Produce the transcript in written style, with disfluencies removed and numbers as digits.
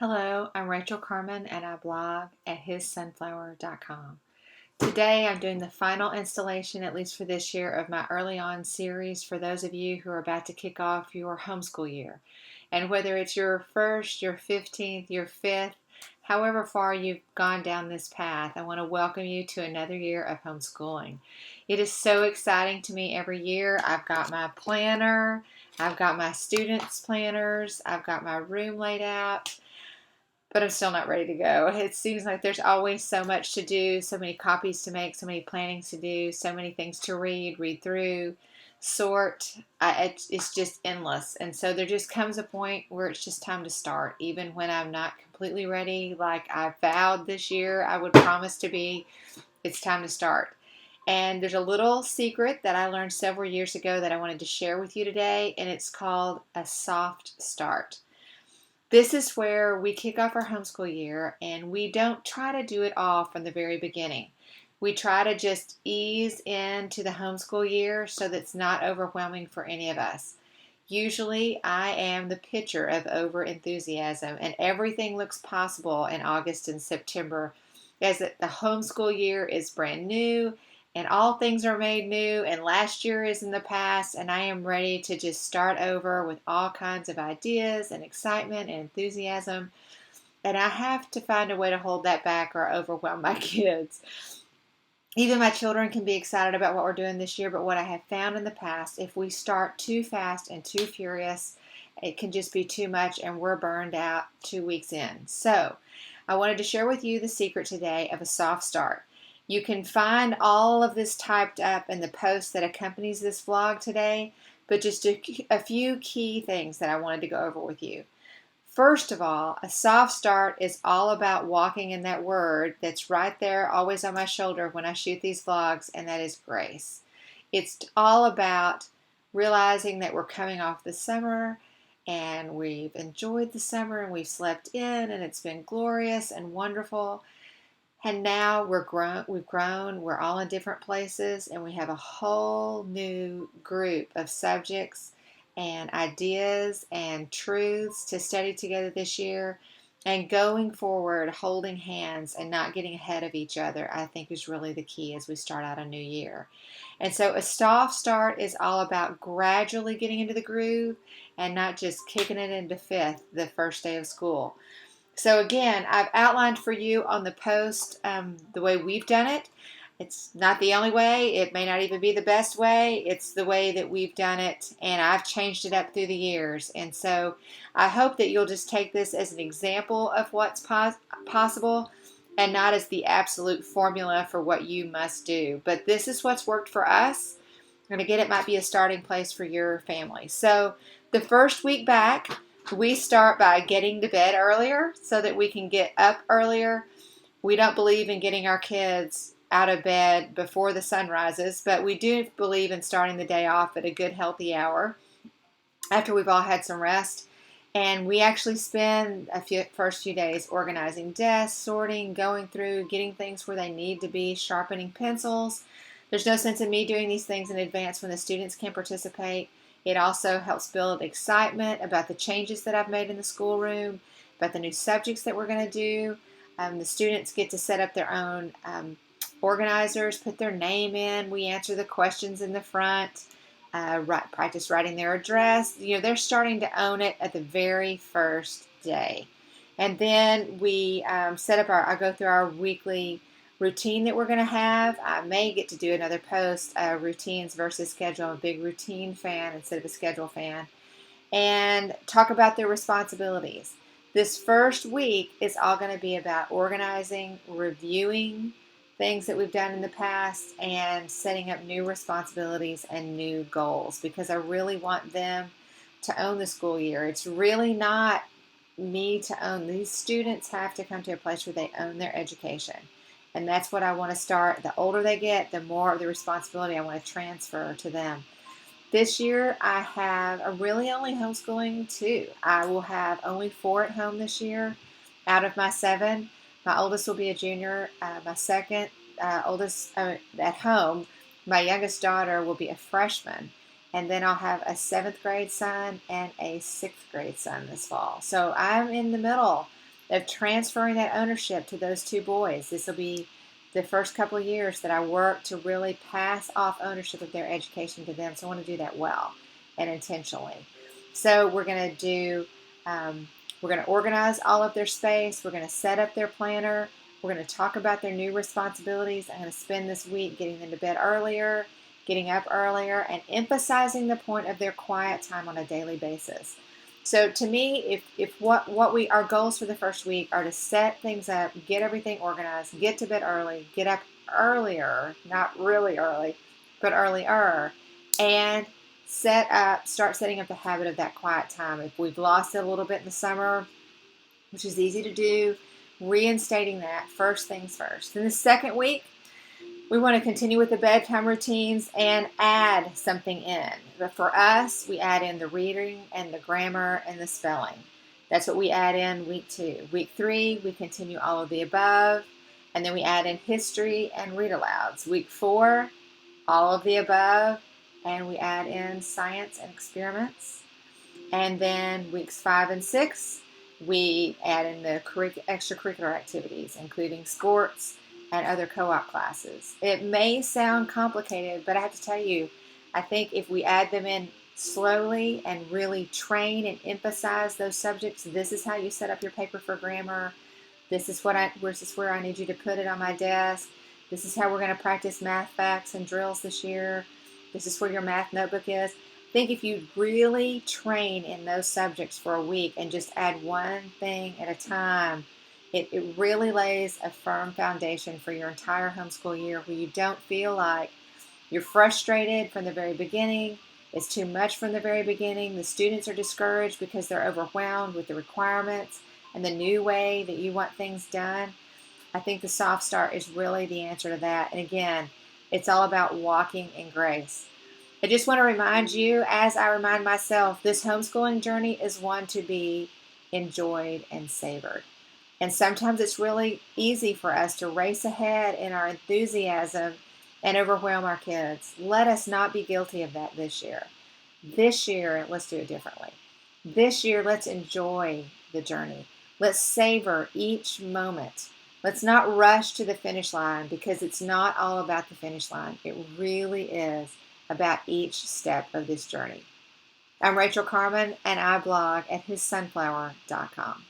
Hello, I'm Rachel Carmen and I blog at hissunflower.com. Today I'm doing the final installation, at least for this year, of my early on series for those of you who are about to kick off your homeschool year. And whether it's your first, your 15th, your fifth, however far you've gone down this path, I want to welcome you to another year of homeschooling. It is so exciting to me every year. I've got my planner, I've got my students' planners, I've got my room laid out, but I'm still not ready to go. It seems like there's always so much to do, so many copies to make, so many plannings to do, so many things to read through, sort. It's just endless. And so there just comes a point where it's just time to start, even when I'm not completely ready, like I vowed this year I would promise to be. It's time to start. And there's a little secret that I learned several years ago that I wanted to share with you today, and it's called a soft start. This is where we kick off our homeschool year and we don't try to do it all from the very beginning. We try to just ease into the homeschool year so that it's not overwhelming for any of us. Usually, I am the picture of over enthusiasm, and everything looks possible in August and September as the homeschool year is brand new and all things are made new, and last year is in the past, and I am ready to just start over with all kinds of ideas and excitement and enthusiasm. And I have to find a way to hold that back or overwhelm my kids. Even my children can be excited about what we're doing this year, but what I have found in the past, if we start too fast and too furious, it can just be too much and we're burned out 2 weeks in. So I wanted to share with you the secret today of a soft start. You can find all of this typed up in the post that accompanies this vlog today, but just a few key things that I wanted to go over with you. First of all, a soft start is all about walking in that word that's right there, always on my shoulder when I shoot these vlogs, and that is grace. It's all about realizing that we're coming off the summer and we've enjoyed the summer and we've slept in and it's been glorious and wonderful. And now we've grown, we're all in different places, and we have a whole new group of subjects and ideas and truths to study together this year. And going forward, holding hands and not getting ahead of each other, I think is really the key as we start out a new year. And so a soft start is all about gradually getting into the groove and not just kicking it into fifth the first day of school. So again, I've outlined for you on the post the way we've done it. It's not the only way. It may not even be the best way. It's the way that we've done it, and I've changed it up through the years. And so I hope that you'll just take this as an example of what's possible and not as the absolute formula for what you must do. But this is what's worked for us. And again, it might be a starting place for your family. So the first week back, we start by getting to bed earlier so that we can get up earlier. We don't believe in getting our kids out of bed before the sun rises, but we do believe in starting the day off at a good, healthy hour after we've all had some rest. And we actually spend first few days organizing desks, sorting, going through, getting things where they need to be, sharpening pencils. There's no sense in me doing these things in advance when the students can participate. It also helps build excitement about the changes that I've made in the schoolroom, about the new subjects that we're going to do. The students get to set up their own organizers, put their name in. We answer the questions in the front, practice writing their address. They're starting to own it at the very first day. And then we I go through our weekly routine that we're going to have. I may get to do another post, routines versus schedule. I'm a big routine fan instead of a schedule fan. And talk about their responsibilities. This first week is all going to be about organizing, reviewing things that we've done in the past, and setting up new responsibilities and new goals, because I really want them to own the school year. It's really not me to own. These students have to come to a place where they own their education. And that's what I want to start. The older they get, the more of the responsibility I want to transfer to them. This year, I'm really only homeschooling 2. I will have only 4 at home this year out of my 7. My oldest will be a junior. My second oldest at home, my youngest daughter, will be a freshman. And then I'll have a 7th grade son and a 6th grade son this fall. So I'm in the middle. of transferring that ownership to those two boys. This will be the first couple of years that I work to really pass off ownership of their education to them. So I want to do that well and intentionally. So we're going to we're going to organize all of their space. We're going to set up their planner. We're going to talk about their new responsibilities. I'm going to spend this week getting them to bed earlier, getting up earlier, and emphasizing the point of their quiet time on a daily basis. So to me, if our goals for the first week are to set things up, get everything organized, get to bed early, get up earlier, not really early, but earlier, and start setting up the habit of that quiet time. If we've lost it a little bit in the summer, which is easy to do, reinstating that first things first. Then the second week, we want to continue with the bedtime routines and add something in. But for us, we add in the reading and the grammar and the spelling. That's what we add in week 2. Week 3, we continue all of the above. And then we add in history and read alouds. Week 4, all of the above. And we add in science and experiments. And then weeks 5 and 6, we add in the extracurricular activities, including sports and other co-op classes. It may sound complicated, but I have to tell you, I think if we add them in slowly and really train and emphasize those subjects, this is how you set up your paper for grammar. This is where I need you to put it on my desk. This is how we're going to practice math facts and drills this year. This is where your math notebook is. I think if you really train in those subjects for a week and just add one thing at a time, it really lays a firm foundation for your entire homeschool year where you don't feel like you're frustrated from the very beginning. It's too much from the very beginning. The students are discouraged because they're overwhelmed with the requirements and the new way that you want things done. I think the Soft Start is really the answer to that. And again, it's all about walking in grace. I just want to remind you, as I remind myself, this homeschooling journey is one to be enjoyed and savored. And sometimes it's really easy for us to race ahead in our enthusiasm and overwhelm our kids. Let us not be guilty of that this year. This year, let's do it differently. This year, let's enjoy the journey. Let's savor each moment. Let's not rush to the finish line because it's not all about the finish line. It really is about each step of this journey. I'm Rachel Carman, and I blog at hissunflower.com.